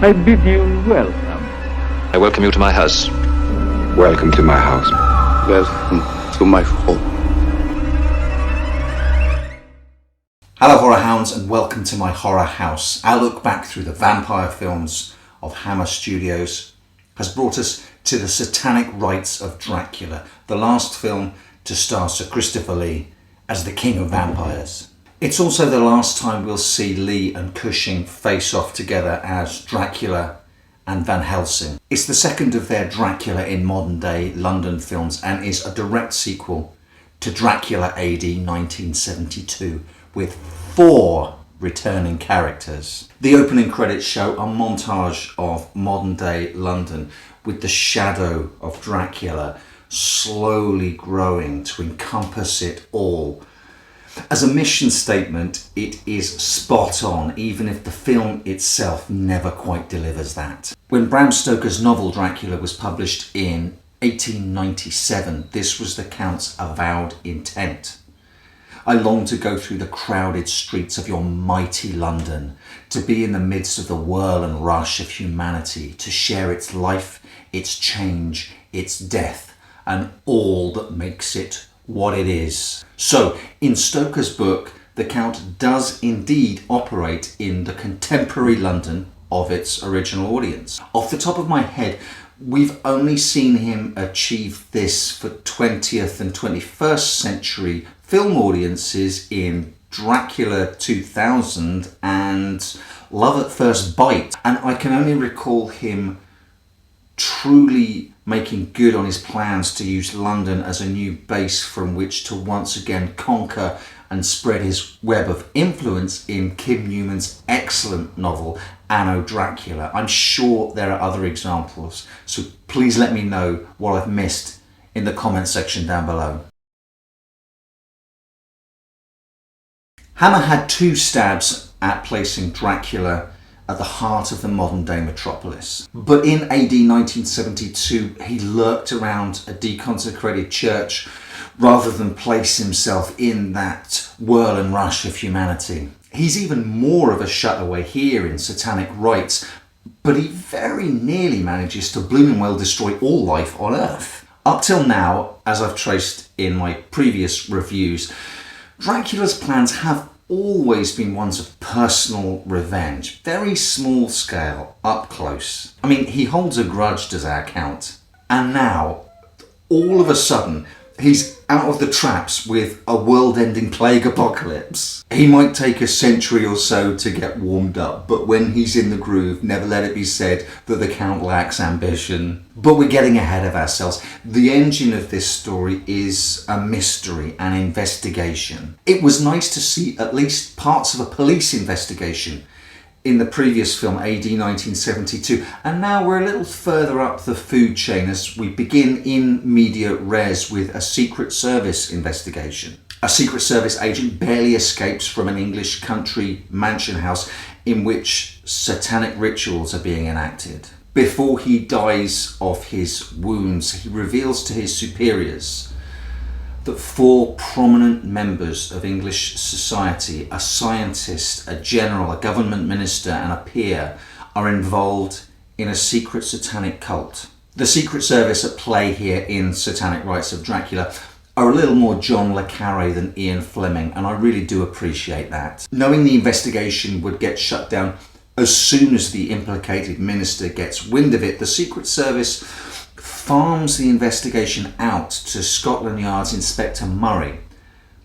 I bid you welcome. I welcome you to my house. Welcome to my house. Welcome to my home. Hello horror hounds and welcome to my horror house. Our look back through the vampire films of Hammer Studios has brought us to the Satanic Rites of Dracula, the last film to star Sir Christopher Lee as the King of Vampires. It's also the last time we'll see Lee and Cushing face off together as Dracula and Van Helsing. It's the second of their Dracula in modern day London films and is a direct sequel to Dracula AD 1972 with 4 returning characters. The opening credits show a montage of modern day London with the shadow of Dracula slowly growing to encompass it all. As a mission statement, it is spot on, even if the film itself never quite delivers that. When Bram Stoker's novel Dracula was published in 1897, this was the Count's avowed intent. I long to go through the crowded streets of your mighty London, to be in the midst of the whirl and rush of humanity, to share its life, its change, its death, and all that makes it what it is. So, in Stoker's book, the Count does indeed operate in the contemporary London of its original audience. Off the top of my head, we've only seen him achieve this for 20th and 21st century film audiences in Dracula 2000 and Love at First Bite. And I can only recall him truly making good on his plans to use London as a new base from which to once again conquer and spread his web of influence in Kim Newman's excellent novel Anno Dracula. I'm sure there are other examples, so please let me know what I've missed in the comment section down below. Hammer had 2 stabs at placing Dracula at the heart of the modern day metropolis. But in AD 1972, he lurked around a deconsecrated church rather than place himself in that whirl and rush of humanity. He's even more of a shutaway here in Satanic Rites, but he very nearly manages to blooming well destroy all life on Earth. Up till now, as I've traced in my previous reviews, Dracula's plans have always been ones of personal revenge, very small scale, up close. I mean, he holds a grudge, does our Count. And now, all of a sudden, he's out of the traps with a world-ending plague apocalypse. He might take a century or so to get warmed up, but when he's in the groove, never let it be said that the Count lacks ambition. But we're getting ahead of ourselves. The engine of this story is a mystery, an investigation. It was nice to see at least parts of a police investigation in the previous film, AD 1972, and now we're a little further up the food chain as we begin in media res with a Secret Service investigation. A Secret Service agent barely escapes from an English country mansion house in which satanic rituals are being enacted. Before he dies of his wounds, he reveals to his superiors that 4 prominent members of English society, a scientist, a general, a government minister and a peer, are involved in a secret satanic cult. The Secret Service at play here in Satanic Rites of Dracula are a little more John le Carré than Ian Fleming, and I really do appreciate that. Knowing the investigation would get shut down as soon as the implicated minister gets wind of it, the Secret Service farms the investigation out to Scotland Yard's Inspector Murray.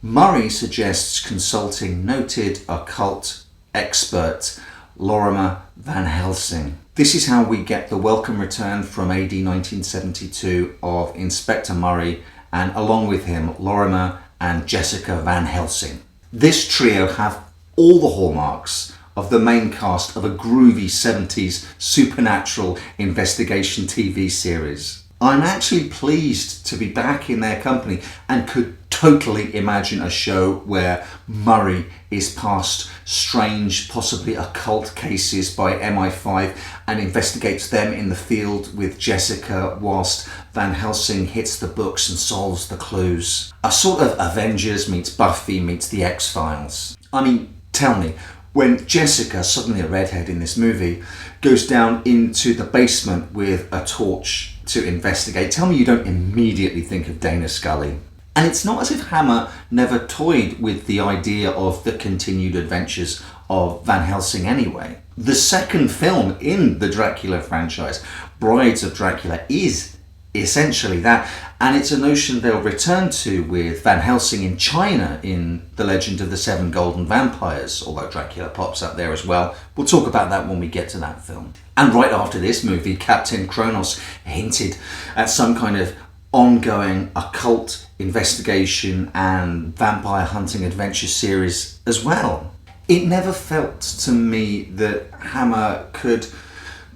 Murray suggests consulting noted occult expert Lorimer Van Helsing. This is how we get the welcome return from AD 1972 of Inspector Murray and along with him Lorimer and Jessica Van Helsing. This trio have all the hallmarks of the main cast of a groovy 70s supernatural investigation TV series. I'm actually pleased to be back in their company and could totally imagine a show where Murray is past strange, possibly occult cases by MI5 and investigates them in the field with Jessica whilst Van Helsing hits the books and solves the clues. A sort of Avengers meets Buffy meets the X-Files. I mean, tell me, when Jessica, suddenly a redhead in this movie, goes down into the basement with a torch to investigate. Tell me you don't immediately think of Dana Scully. And it's not as if Hammer never toyed with the idea of the continued adventures of Van Helsing anyway. The second film in the Dracula franchise, Brides of Dracula, is essentially that, and it's a notion they'll return to with Van Helsing in China in The Legend of the Seven Golden Vampires, although Dracula pops up there as well. We'll talk about that when we get to that film. And right after this movie, Captain Kronos hinted at some kind of ongoing occult investigation and vampire hunting adventure series as well. It never felt to me that Hammer could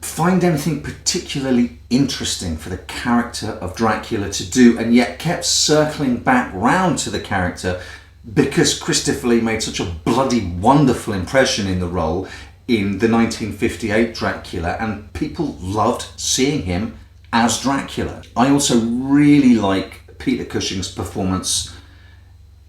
find anything particularly interesting for the character of Dracula to do, and yet kept circling back round to the character because Christopher Lee made such a bloody wonderful impression in the role in the 1958 Dracula, and people loved seeing him as Dracula. I also really like Peter Cushing's performance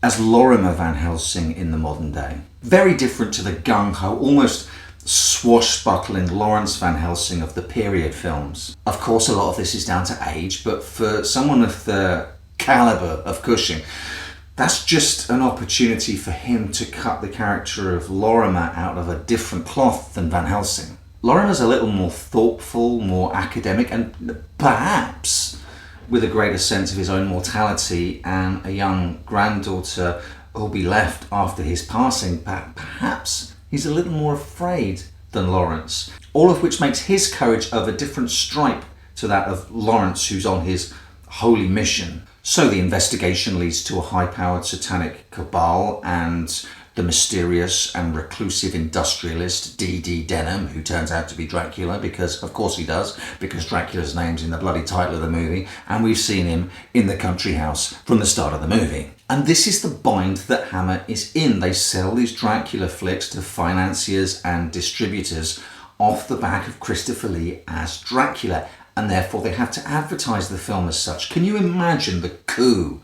as Lorimer Van Helsing in the modern day. Very different to the gung-ho, almost swashbuckling Lawrence Van Helsing of the period films. Of course, a lot of this is down to age, but for someone of the caliber of Cushing, that's just an opportunity for him to cut the character of Lorimer out of a different cloth than Van Helsing. Lorimer's a little more thoughtful, more academic, and perhaps with a greater sense of his own mortality and a young granddaughter who'll be left after his passing. Perhaps he's a little more afraid than Lawrence, all of which makes his courage of a different stripe to that of Lawrence, who's on his holy mission. So the investigation leads to a high-powered satanic cabal and the mysterious and reclusive industrialist D.D. Denham, who turns out to be Dracula, because of course he does, because Dracula's name's in the bloody title of the movie, and we've seen him in the country house from the start of the movie. And this is the bind that Hammer is in. They sell these Dracula flicks to financiers and distributors off the back of Christopher Lee as Dracula, and therefore they have to advertise the film as such. Can you imagine the coup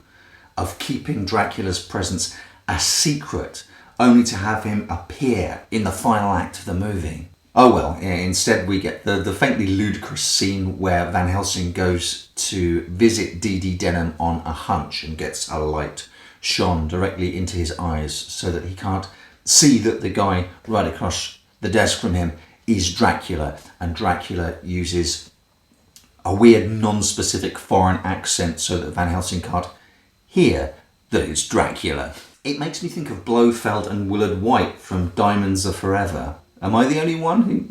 of keeping Dracula's presence a secret, only to have him appear in the final act of the movie? Oh well, instead we get the faintly ludicrous scene where Van Helsing goes to visit D.D. Denham on a hunch and gets a light shone directly into his eyes so that he can't see that the guy right across the desk from him is Dracula, and Dracula uses a weird non-specific foreign accent so that Van Helsing can't hear that it's Dracula. It makes me think of Blofeld and Willard White from Diamonds Are Forever. Am I the only one who...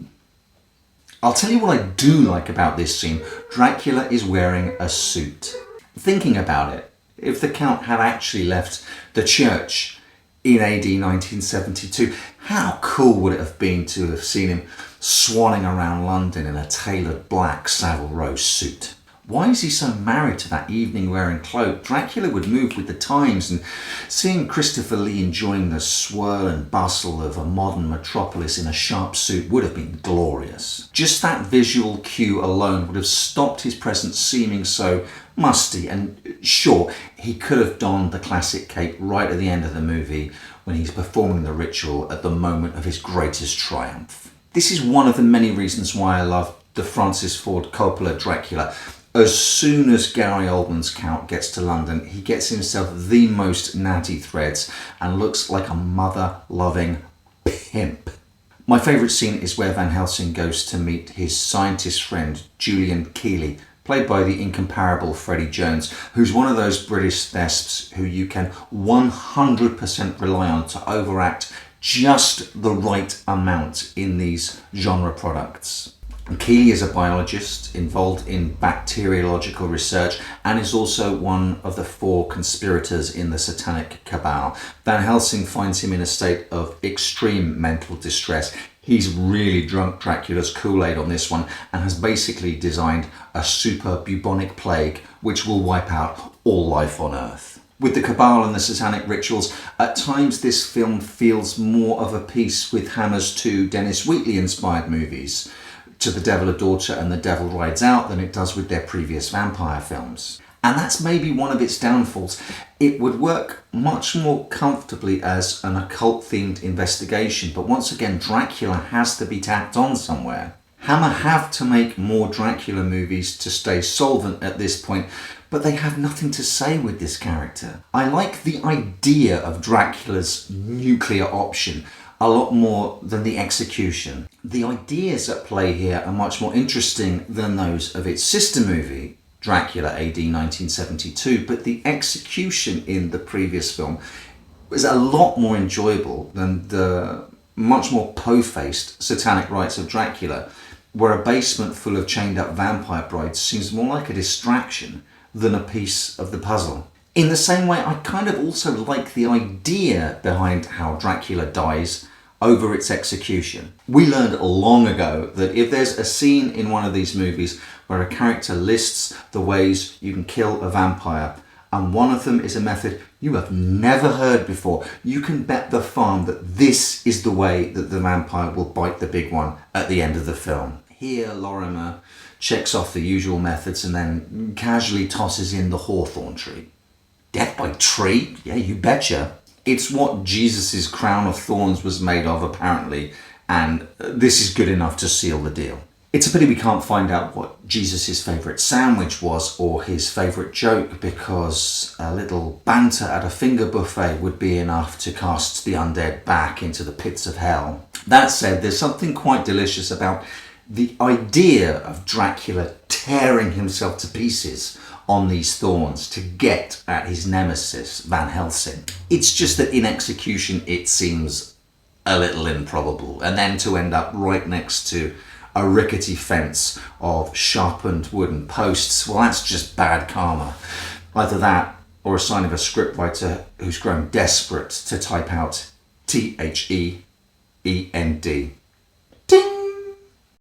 I'll tell you what I do like about this scene. Dracula is wearing a suit. Thinking about it, if the Count had actually left the church in AD 1972, how cool would it have been to have seen him swanning around London in a tailored black Savile Row suit? Why is he so married to that evening-wearing cloak? Dracula would move with the times, and seeing Christopher Lee enjoying the swirl and bustle of a modern metropolis in a sharp suit would have been glorious. Just that visual cue alone would have stopped his presence seeming so musty, and sure, he could have donned the classic cape right at the end of the movie when he's performing the ritual at the moment of his greatest triumph. This is one of the many reasons why I love the Francis Ford Coppola Dracula. As soon as Gary Oldman's Count gets to London, he gets himself the most natty threads and looks like a mother-loving pimp. My favourite scene is where Van Helsing goes to meet his scientist friend, Julian Keeley, played by the incomparable Freddie Jones, who's one of those British thesps who you can 100% rely on to overact just the right amount in these genre products. Keeley is a biologist involved in bacteriological research and is also one of the 4 conspirators in the Satanic Cabal. Van Helsing finds him in a state of extreme mental distress. He's really drunk Dracula's Kool-Aid on this one and has basically designed a super bubonic plague which will wipe out all life on Earth. With the Cabal and the Satanic rituals, at times this film feels more of a piece with Hammer's 2 Dennis Wheatley-inspired movies, To the Devil a Daughter and The Devil Rides Out, than it does with their previous vampire films. And that's maybe one of its downfalls. It would work much more comfortably as an occult-themed investigation, but once again, Dracula has to be tacked on somewhere. Hammer have to make more Dracula movies to stay solvent at this point, but they have nothing to say with this character. I like the idea of Dracula's nuclear option a lot more than the execution. The ideas at play here are much more interesting than those of its sister movie, Dracula AD 1972, but the execution in the previous film was a lot more enjoyable than the much more po-faced Satanic Rites of Dracula, where a basement full of chained up vampire brides seems more like a distraction than a piece of the puzzle. In the same way, I kind of also like the idea behind how Dracula dies over its execution. We learned long ago that if there's a scene in one of these movies where a character lists the ways you can kill a vampire, and one of them is a method you have never heard before, you can bet the farm that this is the way that the vampire will bite the big one at the end of the film. Here, Lorimer checks off the usual methods and then casually tosses in the hawthorn tree. Death by tree? Yeah, you betcha. It's what Jesus' crown of thorns was made of, apparently, and this is good enough to seal the deal. It's a pity we can't find out what Jesus' favourite sandwich was or his favourite joke, because a little banter at a finger buffet would be enough to cast the undead back into the pits of hell. That said, there's something quite delicious about the idea of Dracula tearing himself to pieces on these thorns to get at his nemesis, Van Helsing. It's just that in execution it seems a little improbable, and then to end up right next to a rickety fence of sharpened wooden posts, well, that's just bad karma. Either that or a sign of a scriptwriter who's grown desperate to type out THEEND.